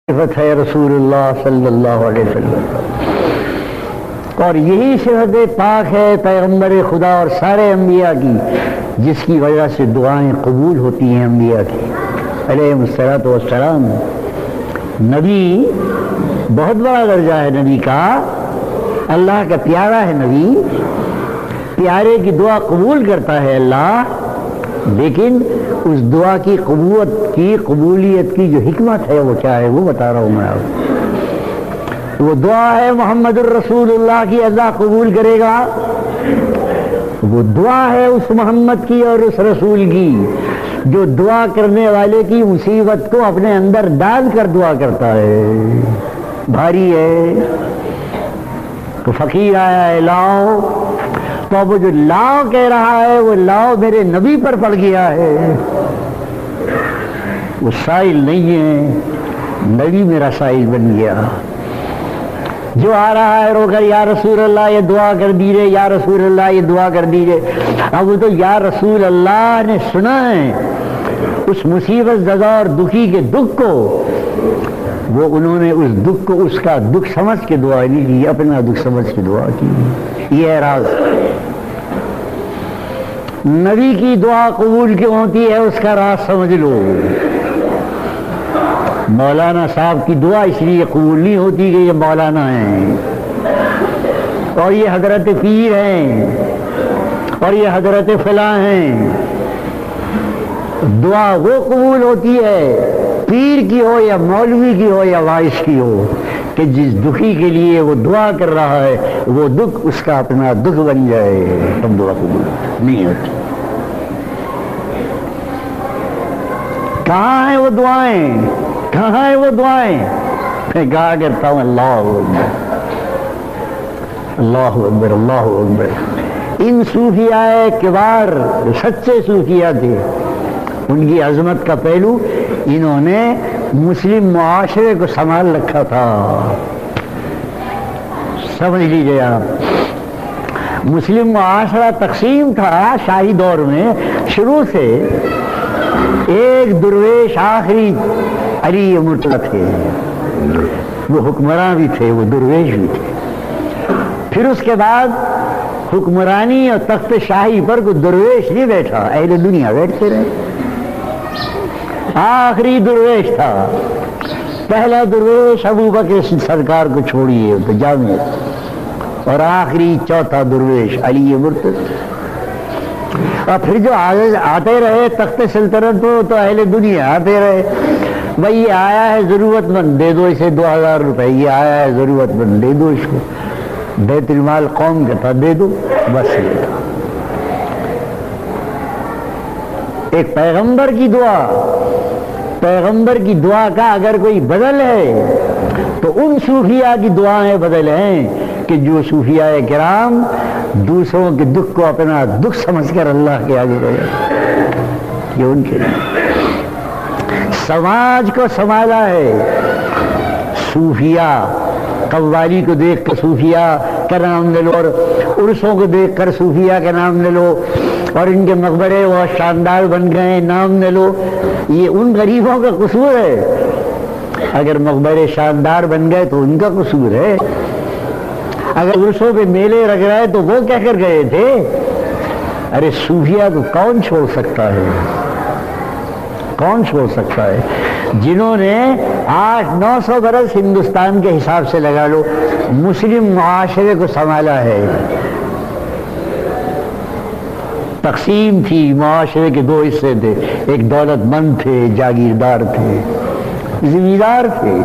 صفت ہے رسول اللہ صلی اللہ علیہ وسلم، اور یہی صفت پاک ہے پیغمبر خدا اور سارے انبیاء کی، جس کی وجہ سے دعائیں قبول ہوتی ہیں انبیاء کی علیہم الصلاۃ والسلام۔ نبی بہت بڑا درجہ ہے نبی کا، اللہ کا پیارا ہے نبی، پیارے کی دعا قبول کرتا ہے اللہ، لیکن اس دعا کی قبولیت کی جو حکمت ہے وہ کیا ہے وہ بتا رہا ہوں میں آپ کو۔ وہ دعا ہے محمد الرسول اللہ کی، اللہ قبول کرے گا۔ وہ دعا ہے اس محمد کی اور اس رسول کی جو دعا کرنے والے کی مصیبت کو اپنے اندر ڈال کر دعا کرتا ہے۔ بھاری ہے تو فقیر آیا ہے لاؤ، تو وہ جو لاؤ کہہ رہا ہے وہ لاؤ میرے نبی پر پڑ گیا ہے، وہ سائل نہیں ہے، نبی میرا سائل بن گیا۔ جو آ رہا ہے رو کر یا رسول اللہ یہ دعا کر دیجیے، یا رسول اللہ یہ دعا کر دیجیے، اب وہ تو یا رسول اللہ نے سنا ہے اس مصیبت زدہ اور دکھی کے دکھ کو، وہ انہوں نے اس دکھ کو اس کا دکھ سمجھ کے دعا نہیں کی، اپنا دکھ سمجھ کے دعا کی۔ یہ ہے راز۔ نبی کی دعا قبول کیوں ہوتی ہے اس کا راز سمجھ لو۔ مولانا صاحب کی دعا اس لیے قبول نہیں ہوتی کہ یہ مولانا ہیں اور یہ حضرت پیر ہیں اور یہ حضرت فلاں ہیں۔ دعا وہ قبول ہوتی ہے پیر کی ہو یا مولوی کی ہو یا وائس کی ہو کہ جس دکھی کے لیے وہ دعا کر رہا ہے وہ دکھ اس کا اپنا دکھ بن جائے، تب دعا قبول نہیں ہوتی۔ کہاں ہیں وہ دعائیں، کہاں ہیں وہ دعائیں؟ میں کہا کرتا ہوں اللہ اکبر اللہ اکبر اللہ اکبر۔ ان صوفیاء کبار جو سچے صوفیاء تھے ان کی عظمت کا پہلو انہوں نے مسلم معاشرے کو سنبھال رکھا تھا۔ سمجھ لیجیے آپ، مسلم معاشرہ تقسیم تھا شاہی دور میں شروع سے۔ ایک درویش آخری علی مرتضیٰ تھے، وہ حکمراں بھی تھے وہ درویش بھی تھے۔ پھر اس کے بعد حکمرانی اور تخت شاہی پر کوئی درویش نہیں بیٹھا، اہل دنیا بیٹھتے رہے۔ آخری درویش تھا پہلا درویش ابو بکر سرکار کو چھوڑیے تو جامع، اور آخری چوتھا درویش علی مرتضیٰ۔ اور پھر جو آتے رہے تخت سلطنت تو اہل دنیا آتے رہے، بھائی یہ آیا ہے ضرورت مند دے دو اسے 2000 روپے، یہ آیا ہے ضرورت مند دے دو اس کو، بیت المال قوم کا تھا دے دو، بس یہ تھا۔ ایک پیغمبر کی دعا کا اگر کوئی بدل ہے تو ان صوفیاء کی دعائیں بدل ہیں کہ جو صوفیاء کرام دوسروں کے دکھ کو اپنا دکھ سمجھ کر اللہ کے آگے گئے، یہ ان کے سماج کو سنبھالا ہے۔ صوفیاء قوالی کو دیکھ کر صوفیاء کا نام لے لو، اور عرسوں کو دیکھ کر صوفیاء کا نام لے لو، اور ان کے مقبرے وہ شاندار بن گئے نام لے لو، یہ ان غریبوں کا قصور ہے۔ اگر مقبرے شاندار بن گئے تو ان کا قصور ہے، اگر عرسوں پہ میلے رکھ رہے تو وہ کہہ کر گئے تھے۔ ارے صوفیاء کو کون چھوڑ سکتا ہے، کون چھوڑ سکتا ہے؟ جنہوں نے 800-900 برس ہندوستان کے حساب سے لگا لو مسلم معاشرے کو سنبھالا ہے۔ تقسیم تھی، معاشرے کے 2 حصے تھے، ایک دولت مند تھے، جاگیردار تھے، زمیندار تھے،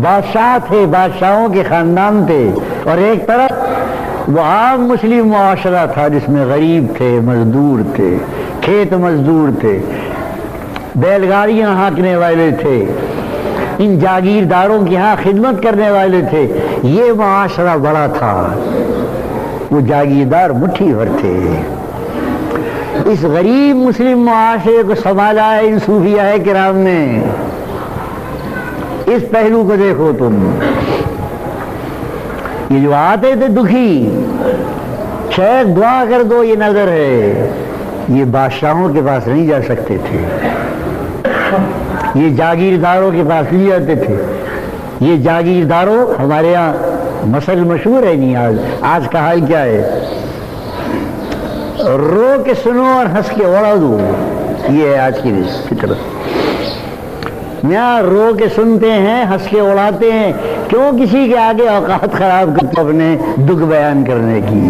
بادشاہ تھے، بادشاہوں کے خاندان تھے، اور ایک طرف وہ عام مسلم معاشرہ تھا جس میں غریب تھے، مزدور تھے، کھیت مزدور تھے، بیل گاڑیاں ہانکنے والے تھے، ان جاگیرداروں کے ہاں خدمت کرنے والے تھے۔ یہ معاشرہ بڑا تھا، وہ جاگیردار مٹھی بھر تھے۔ اس غریب مسلم معاشرے کو سنبھالا ہے ان صوفیاء کرام نے۔ اس پہلو کو دیکھو تم، یہ جو آتے تھے دکھی، شیخ دعا کر دو یہ نظر ہے، یہ بادشاہوں کے پاس نہیں جا سکتے تھے، یہ جاگیرداروں کے پاس لے آتے تھے. یہ جاگیرداروں ہمارے یہاں مسل مشہور ہے نہیں. آج کا حال کیا ہے؟ رو کے سنو اور ہنس کے اڑا دو. یہ ہے آج کی فطرت. یہاں رو کے سنتے ہیں، ہنس کے اڑاتے ہیں. کیوں کسی کے آگے اوقات خراب کرتے اپنے دکھ بیان کرنے کی؟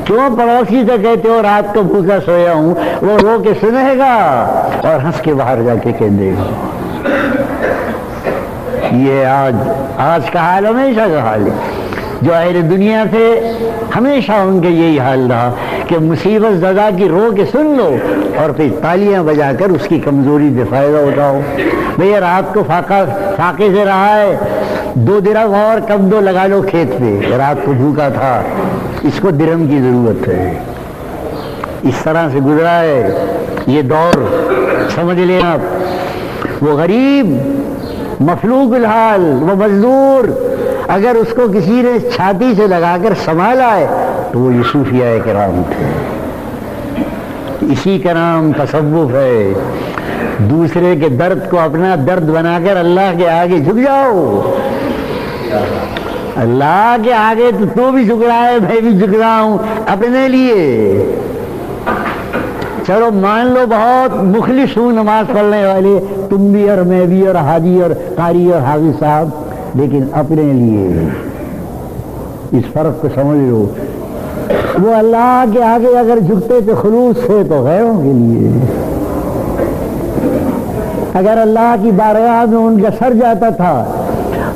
کیوں پڑوسی سے کہتے ہو رات کو بھوکا سویا ہوں، وہ رو کے سنے گا اور ہنس کے باہر جا کے کہہ دے گا. یہ آج کا حال ہمیشہ کا حال ہے. جو اہل دنیا تھے ہمیشہ ان کے یہی حال رہا کہ مصیبت زدہ کی رو کے سن لو اور پھر تالیاں بجا کر اس کی کمزوری سے فائدہ اٹھاؤ. بھئی رات کو فاقے سے رہا ہے، 2 درہم اور کم دو لگا لو کھیت پہ. رات کو بھوکا تھا، اس کو درہم کی ضرورت ہے. اس طرح سے گزرا ہے یہ دور. سمجھ لیں آپ، وہ غریب مفلوق الحال، وہ مزدور، اگر اس کو کسی نے چھاتی سے لگا کر سنبھالا ہے تو وہ صوفیاء کرام تھے. اسی کا نام تصوف ہے. دوسرے کے درد کو اپنا درد بنا کر اللہ کے آگے جھک جاؤ. اللہ کے آگے تو بھی جھک رہا ہے، میں بھی جھک رہا ہوں اپنے لیے. چلو مان لو بہت مخلص ہوں نماز پڑھنے والے، تم بھی اور میں بھی اور حاجی اور قاری اور حافظ صاحب، لیکن اپنے لیے. اس فرق کو سمجھ لو. وہ اللہ کے آگے اگر جھکتے تھے خلوص سے تو غیروں کے لیے. اگر اللہ کی بارگاہ میں ان کا سر جاتا تھا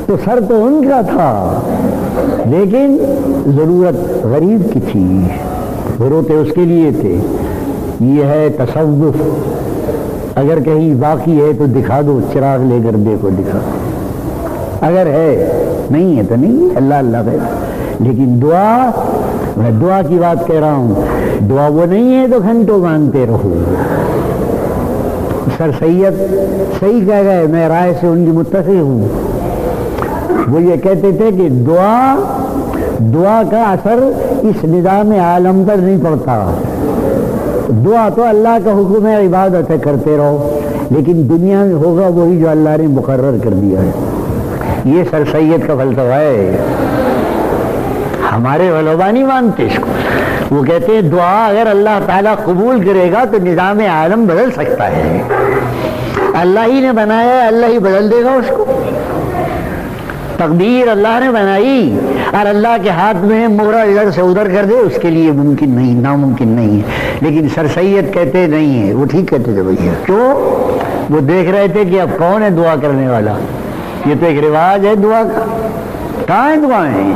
تو سر تو ان کا تھا، لیکن ضرورت غریب کی تھی، روتے اس کے لیے تھے. یہ ہے تصوف. اگر کہیں باقی ہے تو دکھا دو، چراغ لے کر دیکھو دکھا. اگر ہے، نہیں ہے تو نہیں. اللہ اللہ ہے. لیکن دعا، میں دعا کی بات کہہ رہا ہوں، دعا وہ نہیں ہے تو گھنٹوں مانگتے رہو. سر سید صحیح کہہ گئے، میں رائے سے ان کی متفق ہوں. وہ یہ کہتے تھے کہ دعا کا اثر اس نظام عالم پر نہیں پڑتا. دعا تو اللہ کا حکم ہے، عبادت ہے، کرتے رہو، لیکن دنیا میں ہوگا وہی جو اللہ نے مقرر کر دیا ہے. یہ سر سید کا فلسفہ ہے. ہمارے علماء نہیں مانتے اس کو. وہ کہتے ہیں دعا اگر اللہ تعالیٰ قبول کرے گا تو نظام عالم بدل سکتا ہے. اللہ ہی نے بنایا ہے، اللہ ہی بدل دے گا اس کو. تقدیر اللہ نے بنائی اور اللہ کے ہاتھ میں مہرہ ادھر سے ادھر کر دے، اس کے لیے ممکن نہیں، ناممکن نہیں ہے. لیکن سر سید کہتے نہیں ہے. وہ ٹھیک کہتے تھے بھیا. کیوں؟ وہ دیکھ رہے تھے کہ اب کون ہے دعا کرنے والا. یہ تو ایک رواج ہے دعا کا. کہاں ہے دعائیں؟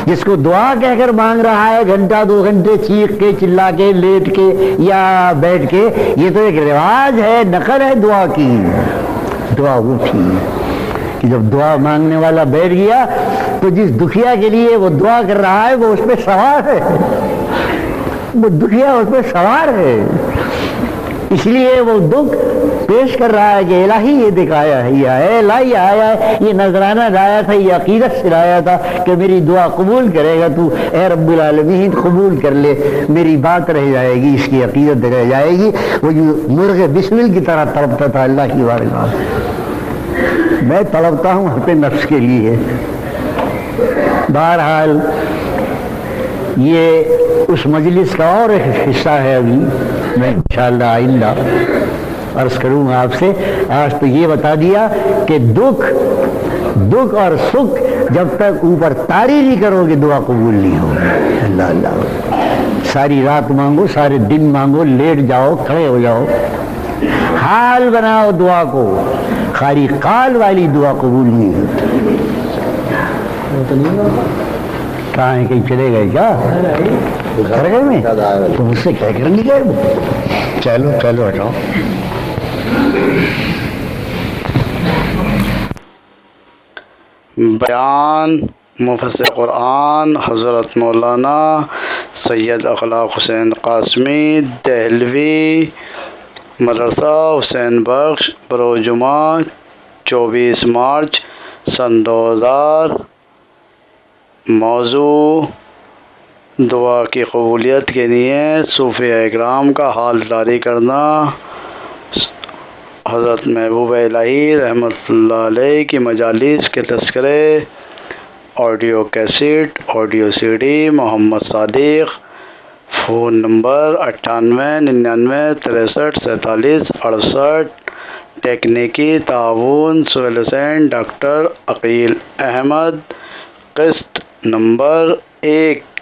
جس کو دعا کہہ کر مانگ رہا ہے گھنٹہ 2 گھنٹے چیخ کے چلا کے لیٹ کے یا بیٹھ کے، یہ تو ایک رواج ہے، نقل ہے دعا کی. دعا وہ تھی کہ جب دعا مانگنے والا بیٹھ گیا تو جس دکھیا کے لیے وہ دعا کر رہا ہے وہ اس پہ سوار ہے. وہ دکھیا اس پہ سوار ہے، اس لیے وہ دکھ پیش کر رہا ہے کہ الہی یہ دکھایا ہے، یہ ہے الہی آیا ہے، یہ نذرانہ لایا تھا، یہ عقیدت سے لایا تھا کہ میری دعا قبول کرے گا تو. اے رب العالمین قبول کر لے، میری بات رہ جائے گی، اس کی عقیدت رہ جائے گی. وہ جو مرغ بسمل کی طرح تڑپتا تھا اللہ کی بارگاہ. میں تڑپتا ہوں اپنے نفس کے لیے. بہرحال یہ اس مجلس کا اور ایک حصہ ہے. ابھی میں انشاءاللہ آئندہ عرض کروں گا آپ سے. آج تو یہ بتا دیا کہ دکھ اور سکھ جب تک اوپر طاری نہیں کرو گے دعا قبول نہیں ہوگی. اللہ اللہ. ساری رات مانگو، سارے دن مانگو، لیٹ جاؤ، کھڑے ہو جاؤ، حال بناؤ دعا کو. خالی قال والی دعا قبول نہیں ہوتی. کہاں ہے؟ کہیں چلے گئے کیا؟ گھر گئے میں تو مجھ سے کہہ کر نہیں گئے. چلو چلو ہٹاؤ. بیان مفسر قرآن حضرت مولانا سید اخلاق حسین قاسمی دہلوی مدرسہ حسین بخش بروجمعہ 24 مارچ سن 2000. موضوع دعا کی قبولیت کے لیے صوفیاء اکرام کا حال جاری کرنا. حضرت محبوب الہی رحمۃ اللہ علیہ کی مجالس کے تذکرے، audio cassette, audio C D, Muhammad Sadiq, phone number 9899 63 47 68، ٹیکنیکی تعاون سہیل حسین ڈاکٹر عقیل احمد، قسط نمبر 1۔